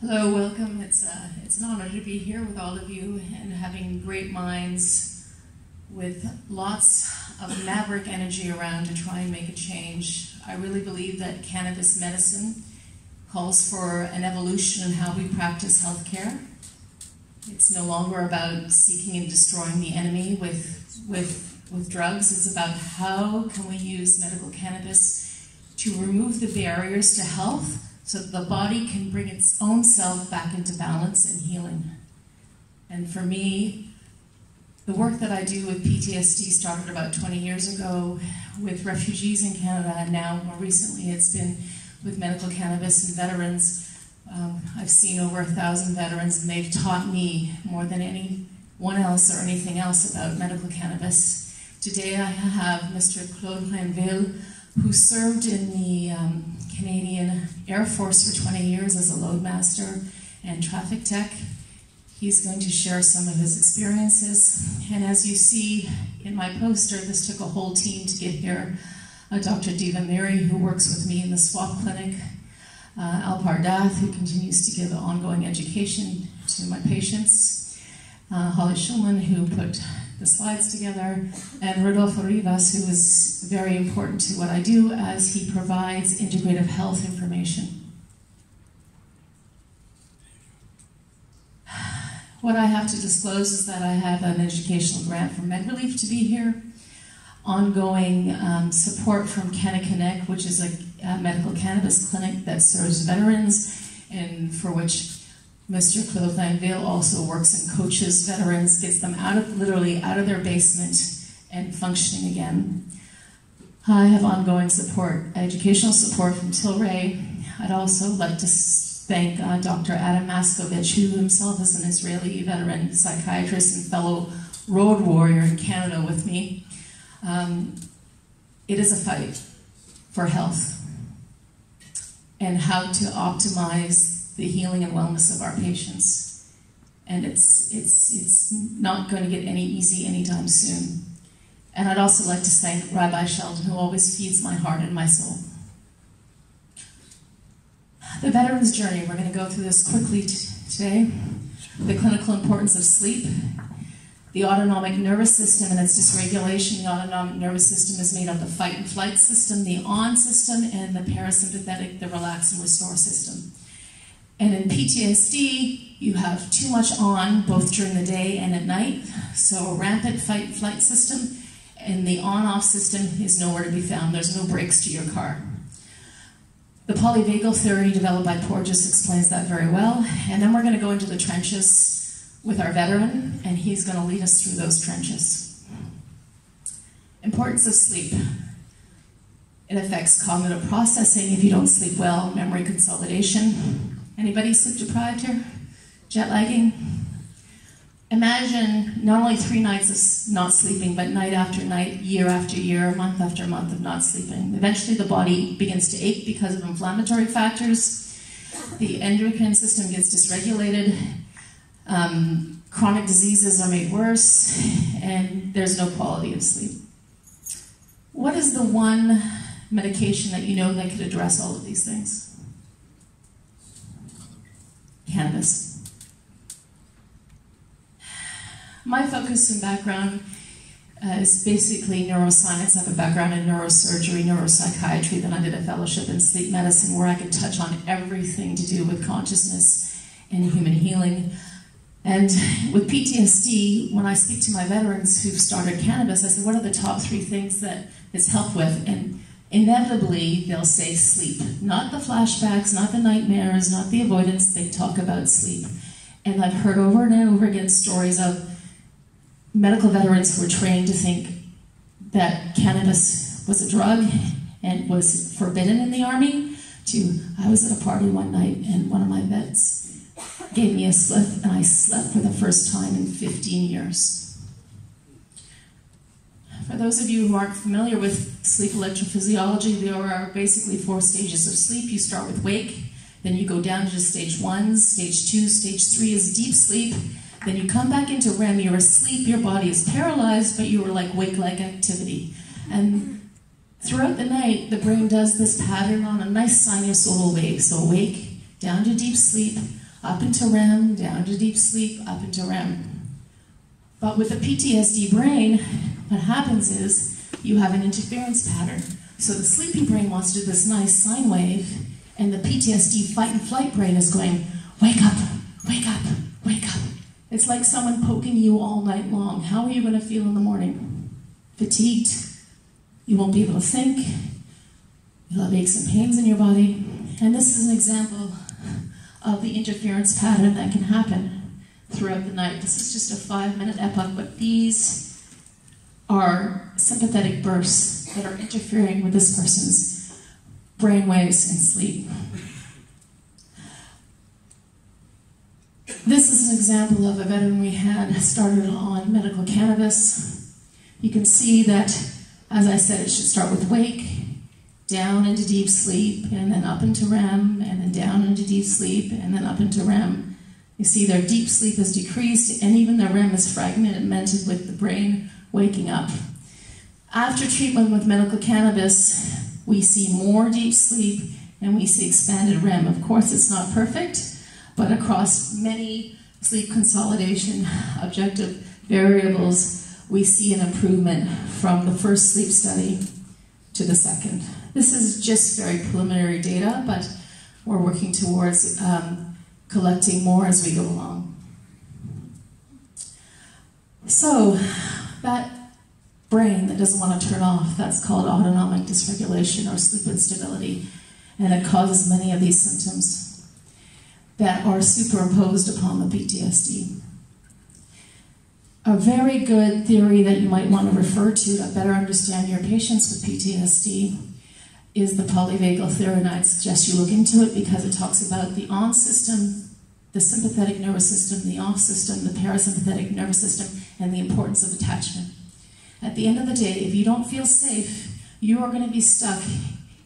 Hello, welcome. It's an honor to be here with all of you and having great minds with lots of maverick energy around to try and make a change. I really believe that cannabis medicine calls for an evolution in how we practice healthcare. It's no longer about seeking and destroying the enemy with drugs. It's about how can we use medical cannabis to remove the barriers to health so that the body can bring its own self back into balance and healing. And for me, the work that I do with PTSD started about 20 years ago with refugees in Canada, and now more recently it's been with medical cannabis and veterans. I've seen over 1,000 veterans, and they've taught me more than anyone else or anything else about medical cannabis. Today I have Mr. Claude Rainville, who served in the Canadian Air Force for 20 years as a loadmaster and traffic tech. He's going to share some of his experiences. And as you see in my poster, this took a whole team to get here. Dr. Diva Mary, who works with me in the swap clinic, Al Pardath, who continues to give ongoing education to my patients, Holly Schulman, who put the slides together, and Rodolfo Rivas, who is very important to what I do as he provides integrative health information. What I have to disclose is that I have an educational grant from MedRelief to be here, ongoing support from CannX, which is a medical cannabis clinic that serves veterans, and for which Mr. Claude Rainville also works and coaches veterans, gets them literally out of their basement and functioning again. I have ongoing support, educational support from Tilray. I'd also like to thank Dr. Adam Maskovich, who himself is an Israeli veteran psychiatrist and fellow road warrior in Canada with me. It is a fight for health and how to optimize the healing and wellness of our patients. And it's not going to get any easy anytime soon. And I'd also like to thank Rabbi Sheldon, who always feeds my heart and my soul. The veteran's journey, we're going to go through this quickly today. The clinical importance of sleep, the autonomic nervous system and its dysregulation. The autonomic nervous system is made of the fight and flight system, the on system, and the parasympathetic, the relax and restore system. And in PTSD, you have too much on, both during the day and at night. So a rampant fight and flight system, and the on-off system is nowhere to be found. There's no brakes to your car. The polyvagal theory developed by Porges explains that very well. And then we're going to go into the trenches with our veteran, and he's going to lead us through those trenches. Importance of sleep. It affects cognitive processing if you don't sleep well, memory consolidation. Anybody sleep deprived here? Jet lagging? Imagine not only 3 nights of not sleeping, but night after night, year after year, month after month of not sleeping. Eventually the body begins to ache because of inflammatory factors. The endocrine system gets dysregulated. Chronic diseases are made worse, and there's no quality of sleep. What is the one medication that you know that could address all of these things? Cannabis. My focus and background is basically neuroscience. I have a background in neurosurgery, neuropsychiatry, then I did a fellowship in sleep medicine where I could touch on everything to do with consciousness and human healing. And with PTSD, when I speak to my veterans who've started cannabis, I said, what are the top 3 things that it's helped with? And inevitably, they'll say sleep. Not the flashbacks, not the nightmares, not the avoidance. They talk about sleep. And I've heard over and over again stories of medical veterans who were trained to think that cannabis was a drug and was forbidden in the Army, to I was at a party one night and one of my vets gave me a spliff and I slept for the first time in 15 years. For those of you who aren't familiar with sleep electrophysiology, there are basically 4 stages of sleep. You start with wake, then you go down to stage 1, stage 2, stage 3 is deep sleep. Then you come back into REM, you're asleep, your body is paralyzed, but you were like wake-like activity. And throughout the night, the brain does this pattern on a nice sinusoidal wave. So awake, down to deep sleep, up into REM, down to deep sleep, up into REM. But with the PTSD brain, what happens is you have an interference pattern. So the sleeping brain wants to do this nice sine wave, and the PTSD fight and flight brain is going, wake up, wake up, wake up. It's like someone poking you all night long. How are you going to feel in the morning? Fatigued. You won't be able to think. You'll have aches and pains in your body. And this is an example of the interference pattern that can happen throughout the night. This is just a 5-minute epoch, but these are sympathetic bursts that are interfering with this person's brainwaves in sleep. This is an example of a veteran we had started on medical cannabis. You can see that, as I said, it should start with wake, down into deep sleep, and then up into REM, and then down into deep sleep, and then up into REM. You see their deep sleep has decreased, and even their REM is fragmented with the brain waking up. After treatment with medical cannabis, we see more deep sleep, and we see expanded REM. Of course, it's not perfect, but across many sleep consolidation objective variables, we see an improvement from the first sleep study to the second. This is just very preliminary data, but we're working towards collecting more as we go along. So, that brain that doesn't want to turn off, that's called autonomic dysregulation or sleep instability, and it causes many of these symptoms that are superimposed upon the PTSD. A very good theory that you might want to refer to better understand your patients with PTSD is the polyvagal theory, and I'd suggest you look into it because it talks about the on system, the sympathetic nervous system, the off system, the parasympathetic nervous system, and the importance of attachment. At the end of the day, if you don't feel safe, you are going to be stuck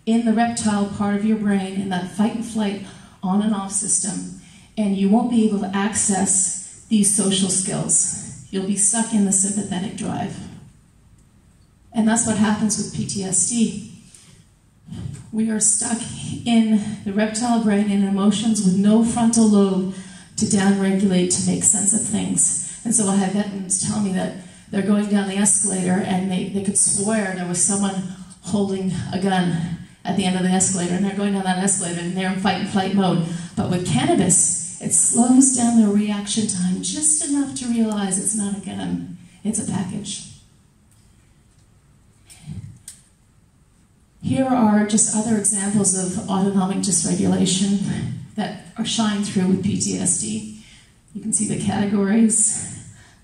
in the reptile part of your brain, in that fight and flight on and off system, and you won't be able to access these social skills. You'll be stuck in the sympathetic drive. And that's what happens with PTSD. We are stuck in the reptile brain in emotions with no frontal lobe to downregulate, to make sense of things. And so I have veterans tell me that they're going down the escalator and they could swear there was someone holding a gun at the end of the escalator, and they're going down that escalator and they're in fight and flight mode. But with cannabis, it slows down their reaction time just enough to realize it's not a gun, it's a package. Here are just other examples of autonomic dysregulation that are shine through with PTSD. You can see the categories.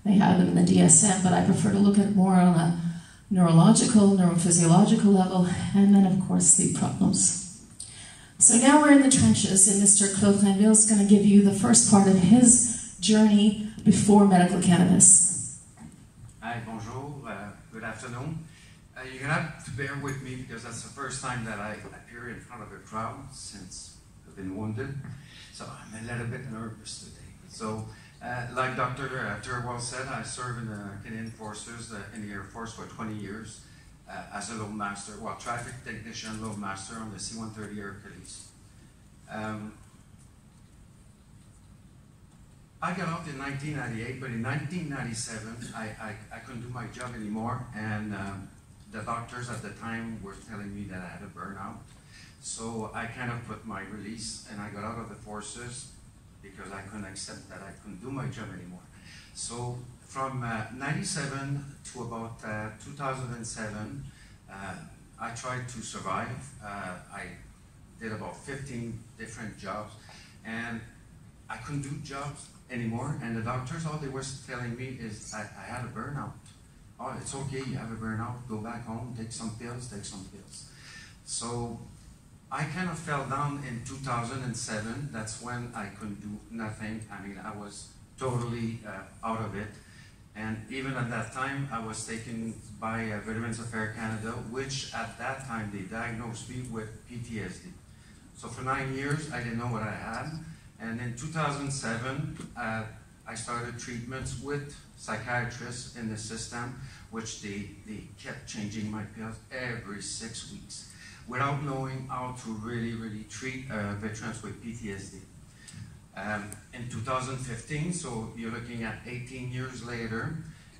They have them in the DSM, but I prefer to look at more on a neurological, neurophysiological level, and then, of course, sleep problems. So now we're in the trenches, and Mr. Claude Rainville is going to give you the first part of his journey before medical cannabis. Hi, bonjour, good afternoon. You're going to have to bear with me because that's the first time that I appear in front of a crowd since I've been wounded. So I'm a little bit nervous today. So, like Dr. Terwell said, I served in the Canadian Forces in the Air Force for 20 years as a loadmaster, well, traffic technician loadmaster on the C-130 Hercules. I got out in 1998, but in 1997, I couldn't do my job anymore, and the doctors at the time were telling me that I had a burnout. So I kind of put my release, and I got out of the forces because I couldn't accept that I couldn't do my job anymore. So from 97 to about 2007, I tried to survive. I did about 15 different jobs, and I couldn't do jobs anymore. And the doctors, all they were telling me is I had a burnout. Oh, it's okay, you have a burnout, go back home, take some pills, take some pills. So I kind of fell down in 2007. That's when I couldn't do nothing. I mean, I was totally out of it. And even at that time, I was taken by Veterans Affairs Canada, which at that time, they diagnosed me with PTSD. So for 9 years, I didn't know what I had. And in 2007, I started treatments with psychiatrists in the system, which they kept changing my pills every 6 weeks without knowing how to really treat veterans with PTSD. In 2015, so you're looking at 18 years later,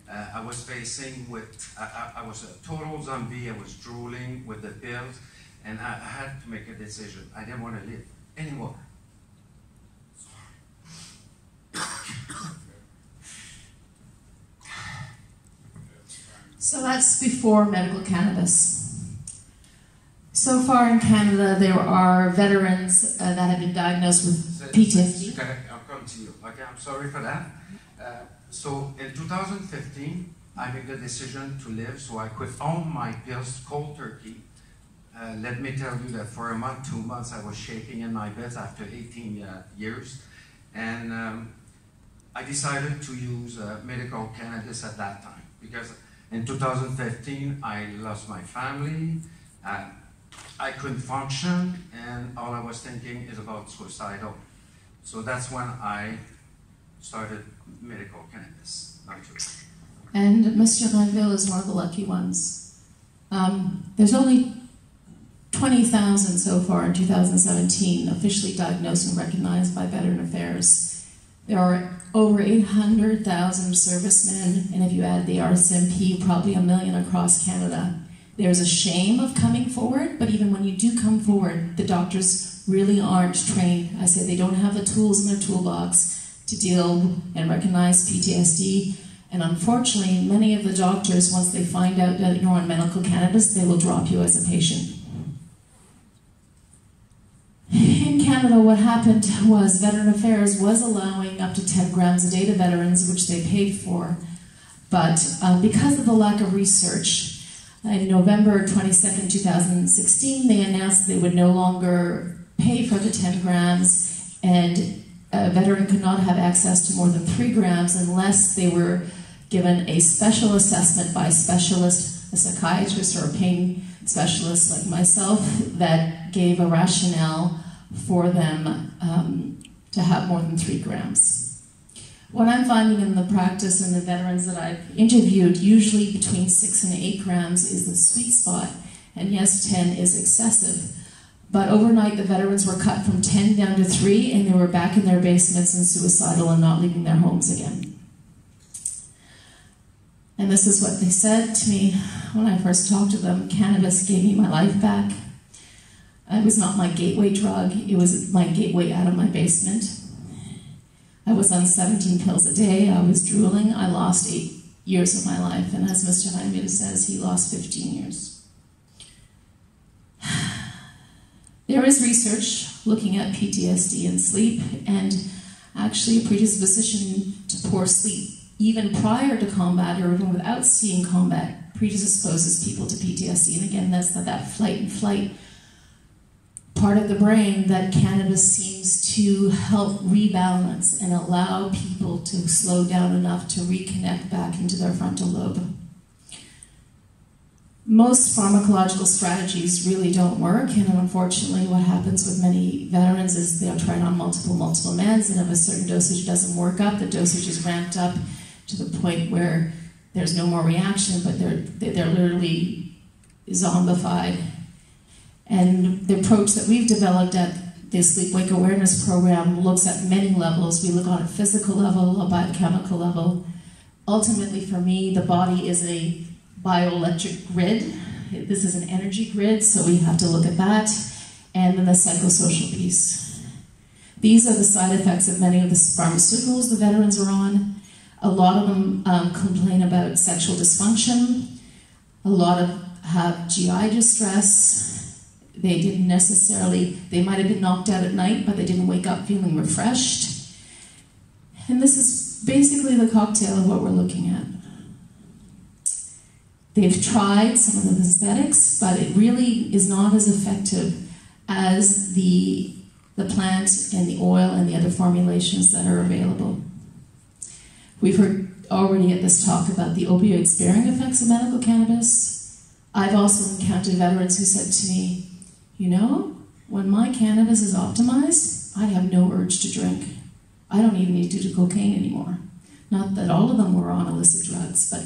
I was facing with, I was a total zombie. I was drooling with the pills, and I had to make a decision. I didn't want to live anymore. So that's before medical cannabis. So far in Canada, there are veterans that have been diagnosed with PTSD. I'll come to you. Okay, I'm sorry for that. So in 2015, I made the decision to live, so I quit all my pills cold turkey. Let me tell you that for a month, 2 months, I was shaking in my bed after 18 years. And I decided to use medical cannabis at that time, because in 2015, I lost my family. I couldn't function, and all I was thinking is about suicidal. So that's when I started medical cannabis. And Mr. Granville is one of the lucky ones. There's only 20,000 so far in 2017 officially diagnosed and recognized by Veteran Affairs. There are over 800,000 servicemen, and if you add the RCMP, probably 1 million across Canada. There's a shame of coming forward, but even when you do come forward, the doctors really aren't trained. I say they don't have the tools in their toolbox to deal and recognize PTSD. And unfortunately, many of the doctors, once they find out that you're on medical cannabis, they will drop you as a patient. In Canada, what happened was Veteran Affairs was allowing up to 10 grams a day to veterans, which they paid for. But because of the lack of research, in November 22nd, 2016, they announced they would no longer pay for the 10 grams, and a veteran could not have access to more than 3 grams unless they were given a special assessment by a specialist, a psychiatrist or a pain specialist like myself, that gave a rationale for them to have more than 3 grams. What I'm finding in the practice and the veterans that I've interviewed, usually between 6 and 8 grams is the sweet spot, and yes, 10 is excessive. But overnight, the veterans were cut from 10 down to 3, and they were back in their basements and suicidal and not leaving their homes again. And this is what they said to me when I first talked to them: cannabis gave me my life back. It was not my gateway drug, it was my gateway out of my basement. I was on 17 pills a day, I was drooling, I lost 8 years of my life, and as Mr. Jaime says, he lost 15 years. There is research looking at PTSD and sleep, and actually a predisposition to poor sleep, even prior to combat or even without seeing combat, predisposes people to PTSD. And again, that's that flight and flight part of the brain that cannabis seems to help rebalance and allow people to slow down enough to reconnect back into their frontal lobe. Most pharmacological strategies really don't work, and unfortunately what happens with many veterans is they'll try it on multiple meds, and if a certain dosage doesn't work up, the dosage is ramped up to the point where there's no more reaction, but they're literally zombified. And the approach that we've developed at the Sleep-Wake Awareness Program looks at many levels. We look on a physical level, a biochemical level. Ultimately, for me, the body is a bioelectric grid. This is an energy grid, so we have to look at that. And then the psychosocial piece. These are the side effects of many of the pharmaceuticals the veterans are on. A lot of them complain about sexual dysfunction. A lot of have GI distress. They didn't necessarily, they might have been knocked out at night, but they didn't wake up feeling refreshed. And this is basically the cocktail of what we're looking at. They've tried some of the aesthetics, but it really is not as effective as the plant and the oil and the other formulations that are available. We've heard already at this talk about the opioid-sparing effects of medical cannabis. I've also encountered veterans who said to me, you know, when my cannabis is optimized, I have no urge to drink. I don't even need to do cocaine anymore. Not that all of them were on illicit drugs, but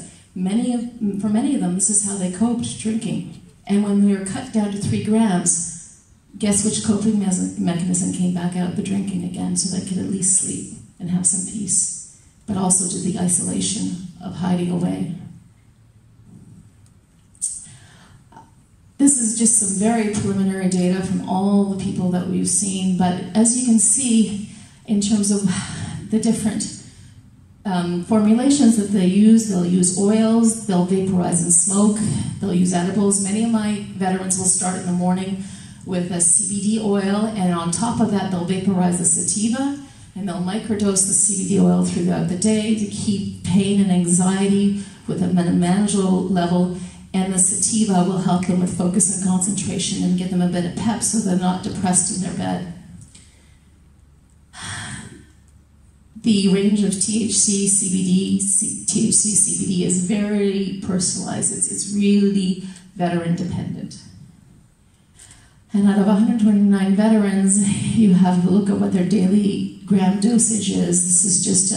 for many of them, this is how they coped, drinking. And when we were cut down to 3 grams, guess which coping mechanism came back out? The drinking again, so they could at least sleep and have some peace, but also to the isolation of hiding away. This is just some very preliminary data from all the people that we've seen, but as you can see, in terms of the different formulations that they use, they'll use oils, they'll vaporize and smoke, they'll use edibles. Many of my veterans will start in the morning with a CBD oil, and on top of that, they'll vaporize the sativa, and they'll microdose the CBD oil throughout the day to keep pain and anxiety with a manageable level. And the sativa will help them with focus and concentration and give them a bit of pep so they're not depressed in their bed. The range of THC, CBD is very personalized. It's really veteran dependent. And out of 129 veterans, you have to look at what their daily gram dosage is. This is just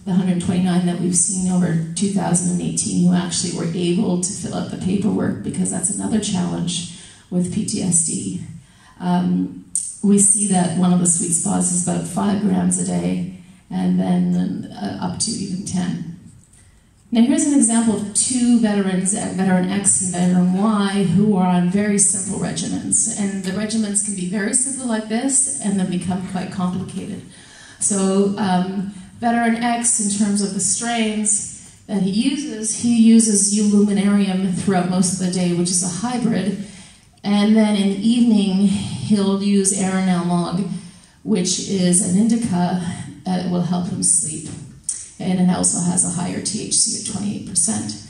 the 129 that we've seen over 2018 who actually were able to fill out the paperwork, because that's another challenge with PTSD. We see that one of the sweet spots is about 5 grams a day, and then up to even 10. Now here's an example of 2 veterans, Veteran X and Veteran Y, who are on very simple regimens. And the regimens can be very simple like this, and then become quite complicated. So Veteran X, in terms of the strains that he uses U-luminarium throughout most of the day, which is a hybrid. And then in the evening, he'll use Aranelmog, which is an indica that will help him sleep. And it also has a higher THC at 28%.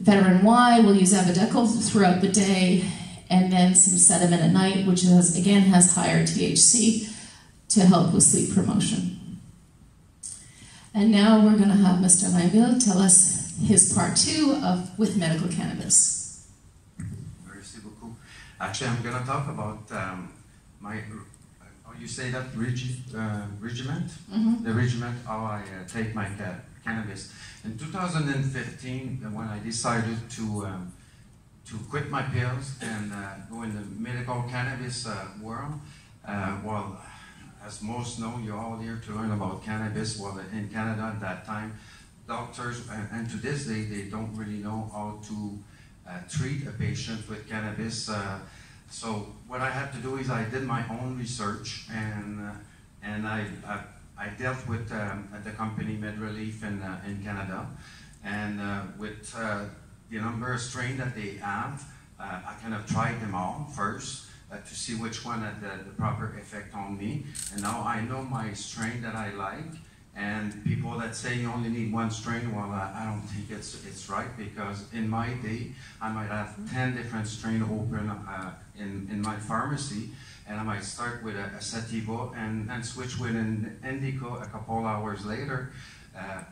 Veteran Y will use Avidecal throughout the day, and then some sediment at night, which again has higher THC to help with sleep promotion. And now we're going to have Mr. Aviv tell us his part 2 of with medical cannabis. Merci beaucoup. Actually, I'm going to talk about my, you say that regiment? Mm-hmm. The regiment, how I take my cannabis. In 2015, when I decided to quit my pills and go in the medical cannabis world, well, as most know, you're all here to learn about cannabis. Well, in Canada at that time, doctors, and to this day, they don't really know how to treat a patient with cannabis. So what I had to do is I did my own research, and I dealt with the company MedRelief in Canada, and with the number of strains that they have, I kind of tried them all first. To see which one had the proper effect on me. And now I know my strain that I like, and people that say you only need 1 strain, well, I don't think it's right, because in my day, I might have 10 different strains open in my pharmacy, and I might start with a sativa and switch with an indica a couple hours later,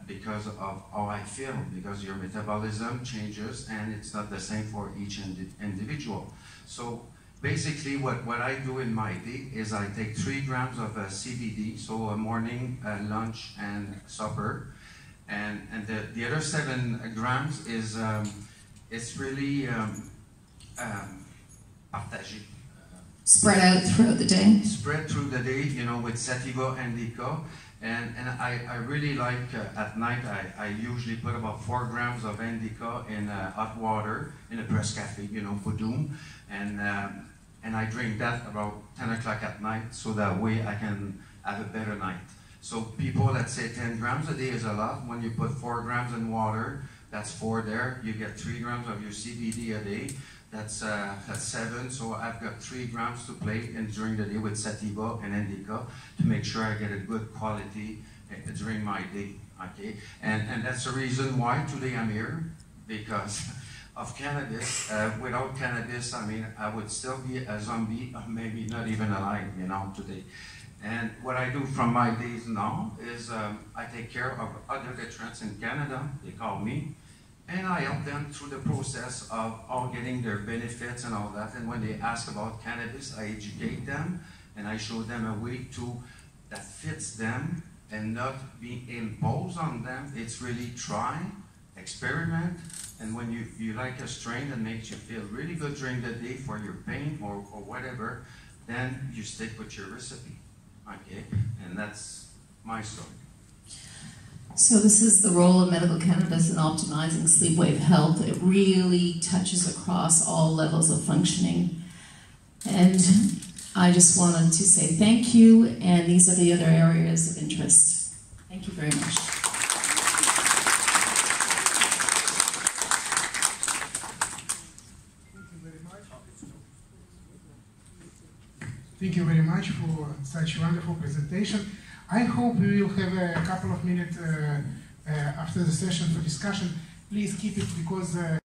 because of how I feel, because your metabolism changes, and it's not the same for each individual. So basically, what I do in my day is I take 3 grams of CBD, so a morning, lunch, and supper, and the other 7 grams is it's really partagé. Spread out throughout the day. Spread through the day, you know, with sativa and indica, and I really like at night. I usually put about 4 grams of indica in hot water in a press cafe, you know, Boudum, and I drink that about 10 o'clock at night, so that way I can have a better night. So people that say 10 grams a day is a lot. When you put 4 grams in water, that's 4 there. You get 3 grams of your CBD a day. That's 7. So I've got 3 grams to play during the day with sativa and indica to make sure I get a good quality during my day. Okay, and that's the reason why today I'm here, because of cannabis. Without cannabis, I mean, I would still be a zombie, or maybe not even alive, you know, today. And what I do from my days now is I take care of other veterans in Canada. They call me, and I help them through the process of all getting their benefits and all that. And when they ask about cannabis, I educate them, and I show them a way that fits them and not be imposed on them. It's really try, experiment, and when you like a strain that makes you feel really good during the day for your pain or whatever, then you stick with your recipe, okay? And that's my story. So this is the role of medical cannabis in optimizing sleep-wave health. It really touches across all levels of functioning. And I just wanted to say thank you, and these are the other areas of interest. Thank you very much. Thank you very much for such a wonderful presentation. I hope we will have a couple of minutes after the session for discussion. Please keep it because